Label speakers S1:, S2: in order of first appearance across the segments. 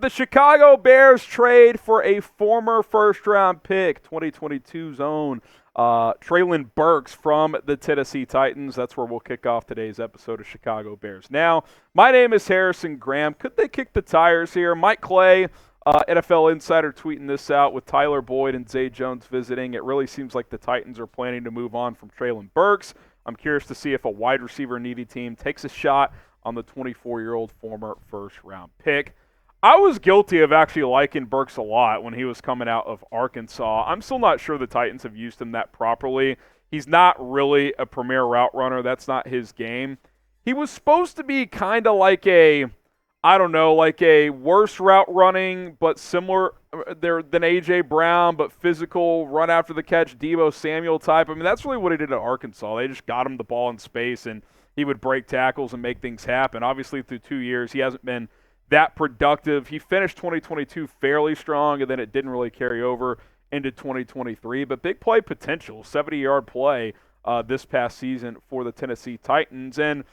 S1: the Chicago Bears trade for a former first-round pick, 2022's own Treylon Burks from the Tennessee Titans. That's where we'll kick off today's episode of Chicago Bears Now. My name is Harrison Graham. Could they kick the tires here? Mike Clay, NFL Insider, tweeting this out with Tyler Boyd and Zay Jones visiting. It really seems like the Titans are planning to move on from Treylon Burks. I'm curious to see if a wide receiver-needy team takes a shot on the 24-year-old former first-round pick. I was guilty of actually liking Burks a lot when he was coming out of Arkansas. I'm still not sure the Titans have used him that properly. He's not really a premier route runner. That's not his game. He was supposed to be kind of like a worse route running, but similar than A.J. Brown, but physical, run after the catch, Deebo Samuel type. I mean, that's really what he did at Arkansas. They just got him the ball in space, and he would break tackles and make things happen. Obviously, through 2 years, he hasn't been that productive. He finished 2022 fairly strong, and then it didn't really carry over into 2023. But big play potential, 70-yard play this past season for the Tennessee Titans. And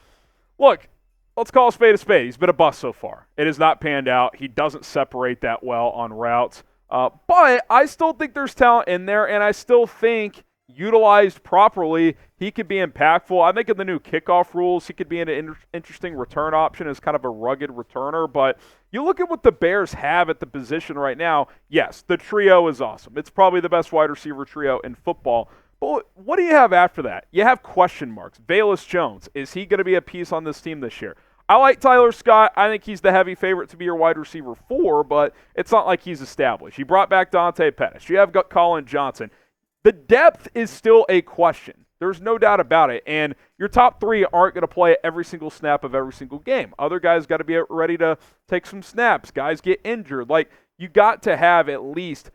S1: look, let's call a spade a spade. He's been a bust so far. It has not panned out. He doesn't separate that well on routes. But I still think there's talent in there, and I still think utilized properly, he could be impactful. I think in the new kickoff rules, he could be an interesting return option as kind of a rugged returner. But you look at what the Bears have at the position right now, yes, the trio is awesome. It's probably the best wide receiver trio in football. But what do you have after that? You have question marks. Velus Jones, is he going to be a piece on this team this year? I like Tyler Scott. I think he's the heavy favorite to be your wide receiver 4, but it's not like he's established. You brought back Dante Pettis. You have got Colin Johnson. The depth is still a question. There's no doubt about it. And your top 3 aren't going to play every single snap of every single game. Other guys got to be ready to take some snaps. Guys get injured. You got to have at least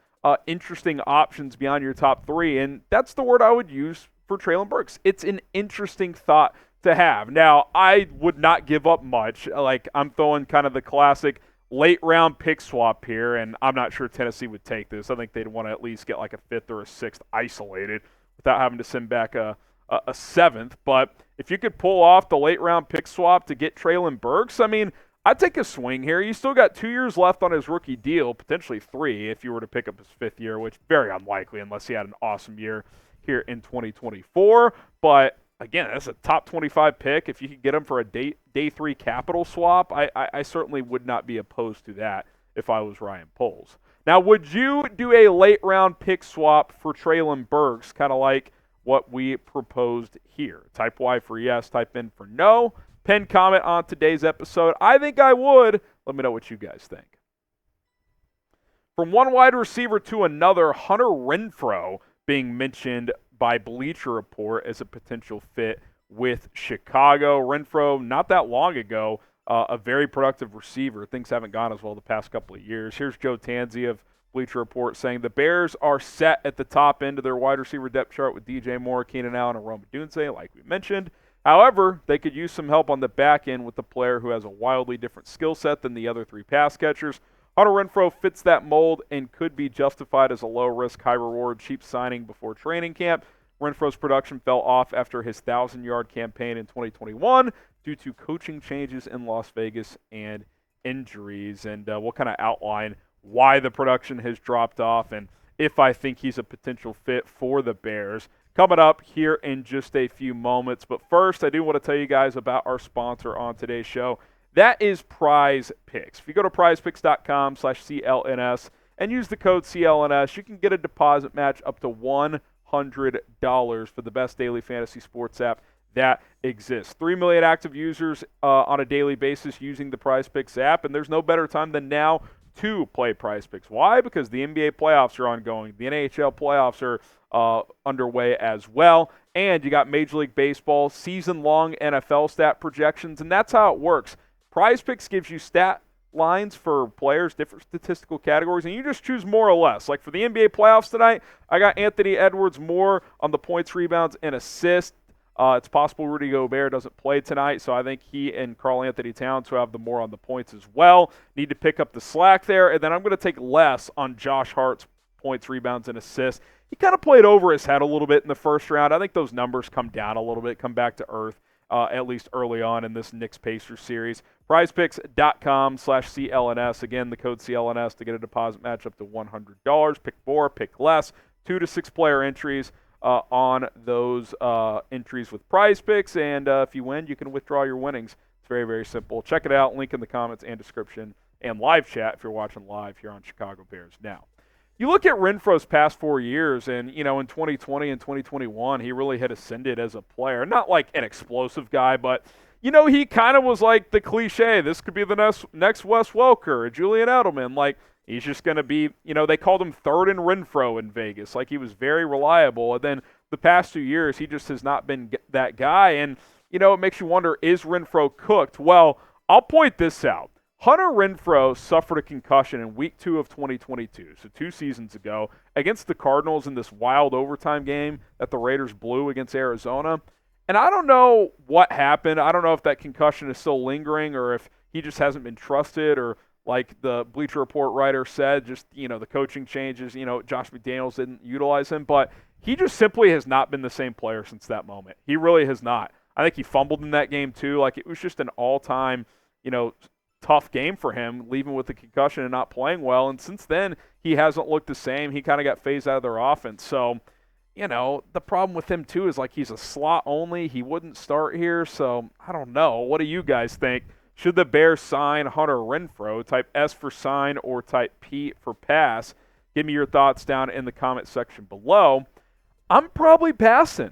S1: interesting options beyond your top 3. And that's the word I would use for Treylon Burks. It's an interesting thought to have. Now, I would not give up much. I'm throwing kind of the classic late-round pick swap here, and I'm not sure Tennessee would take this. I think they'd want to at least get like a 5th or a 6th isolated without having to send back a 7th. But if you could pull off the late-round pick swap to get Treylon Burks, I mean, I'd take a swing here. You still got 2 years left on his rookie deal, potentially 3 if you were to pick up his 5th year, which very unlikely unless he had an awesome year here in 2024. But again, that's a top 25 pick. If you could get him for a day 3 capital swap, I certainly would not be opposed to that if I was Ryan Poles. Now, would you do a late-round pick swap for Treylon Burks, kind of like what we proposed here? Type Y for yes, type N for no. Pin comment on today's episode. I think I would. Let me know what you guys think. From one wide receiver to another, Hunter Renfrow being mentioned by Bleacher Report as a potential fit with Chicago. Renfrow, not that long ago, a very productive receiver. Things haven't gone as well the past couple of years. Here's Joe Tanzi of Bleacher Report saying the Bears are set at the top end of their wide receiver depth chart with DJ Moore, Keenan Allen, and Rome Odunze, like we mentioned. However, they could use some help on the back end with a player who has a wildly different skill set than the other 3 pass catchers. Hunter Renfrow fits that mold and could be justified as a low-risk, high-reward, cheap signing before training camp. Renfrow's production fell off after his 1,000-yard campaign in 2021 due to coaching changes in Las Vegas and injuries. And we'll kind of outline why the production has dropped off and if I think he's a potential fit for the Bears coming up here in just a few moments. But first, I do want to tell you guys about our sponsor on today's show. That is PrizePicks. If you go to prizepicks.com/CLNS and use the code CLNS, you can get a deposit match up to $100 for the best daily fantasy sports app that exists. 3 million active users on a daily basis using the PrizePicks app, and there's no better time than now to play PrizePicks. Why? Because the NBA playoffs are ongoing. The NHL playoffs are underway as well, and you got Major League Baseball season-long NFL stat projections, and that's how it works. PrizePicks gives you stat lines for players, different statistical categories, and you just choose more or less. Like for the NBA playoffs tonight, I got Anthony Edwards more on the points, rebounds, and assists. It's possible Rudy Gobert doesn't play tonight, so I think he and Karl Anthony Towns, who have the more on the points as well, need to pick up the slack there. And then I'm going to take less on Josh Hart's points, rebounds, and assists. He kind of played over his head a little bit in the first round. I think those numbers come down a little bit, come back to earth at least early on in this Knicks-Pacers series. PrizePicks.com/CLNS. Again, the code CLNS to get a deposit match up to $100. Pick more, pick less. 2 to 6 player entries on those entries with PrizePicks. And if you win, you can withdraw your winnings. It's very, very simple. Check it out. Link in the comments and description and live chat if you're watching live here on Chicago Bears Now. You look at Renfrow's past 4 years, and, in 2020 and 2021, he really had ascended as a player. Not like an explosive guy, but, he kind of was like the cliche. This could be the next Wes Welker or Julian Edelman. Like, he's just going to be, they called him third in Renfrow in Vegas. Like, he was very reliable. And then the past 2 years, he just has not been that guy. And, it makes you wonder, is Renfrow cooked? Well, I'll point this out. Hunter Renfrow suffered a concussion in Week 2 of 2022, so 2 seasons ago, against the Cardinals in this wild overtime game that the Raiders blew against Arizona. And I don't know what happened. I don't know if that concussion is still lingering or if he just hasn't been trusted or, like the Bleacher Report writer said, just, the coaching changes, Josh McDaniels didn't utilize him. But he just simply has not been the same player since that moment. He really has not. I think he fumbled in that game too. Like, it was just an all-time, tough game for him, leaving with the concussion and not playing well. And since then, he hasn't looked the same. He kind of got phased out of their offense. So, the problem with him too is, like, he's a slot only. He wouldn't start here. So, I don't know. What do you guys think? Should the Bears sign Hunter Renfrow? Type S for sign or type P for pass. Give me your thoughts down in the comment section below. I'm probably passing.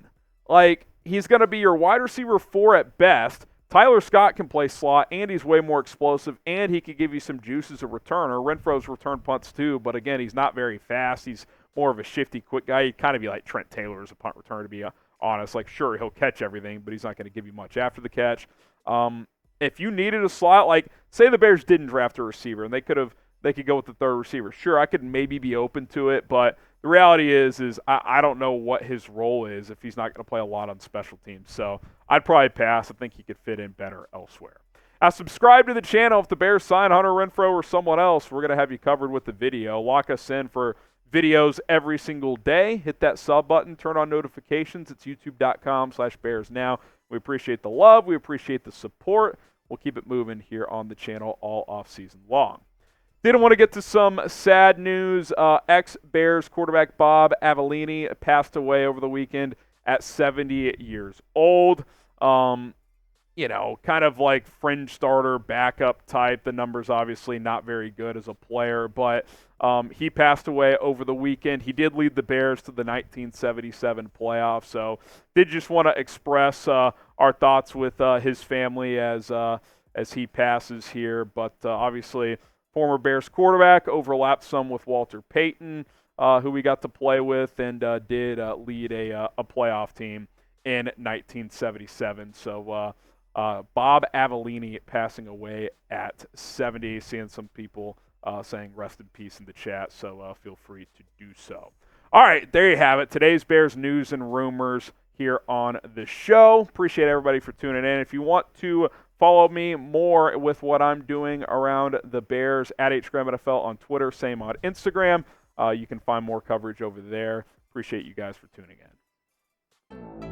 S1: Like, he's going to be your wide receiver 4 at best. Tyler Scott can play slot, and he's way more explosive, and he could give you some juice as a returner. Renfrow's return punts too, but again, he's not very fast. He's more of a shifty, quick guy. He'd kind of be like Trent Taylor as a punt returner, to be honest. Like, sure, he'll catch everything, but he's not going to give you much after the catch. If you needed a slot, like, say the Bears didn't draft a receiver, and they could go with the third receiver. Sure, I could maybe be open to it, but the reality is I don't know what his role is if he's not going to play a lot on special teams. So I'd probably pass. I think he could fit in better elsewhere. Now, subscribe to the channel. If the Bears sign Hunter Renfrow or someone else, we're going to have you covered with the video. Lock us in for videos every single day. Hit that sub button. Turn on notifications. It's youtube.com/BearsNow. We appreciate the love. We appreciate the support. We'll keep it moving here on the channel all offseason long. Didn't want to get to some sad news. Ex-Bears quarterback Bob Avellini passed away over the weekend at 70 years old. Kind of like fringe starter, backup type. The numbers obviously not very good as a player, but he passed away over the weekend. He did lead the Bears to the 1977 playoffs, so did just want to express our thoughts with his family as he passes here. But obviously, former Bears quarterback, overlapped some with Walter Payton, who we got to play with, and did lead a playoff team in 1977. So Bob Avellini passing away at 70. Seeing some people saying rest in peace in the chat, so feel free to do so. All right, there you have it. Today's Bears news and rumors here on the show. Appreciate everybody for tuning in. If you want to follow me more with what I'm doing around the Bears, at HGramNFL on Twitter, same on Instagram. You can find more coverage over there. Appreciate you guys for tuning in.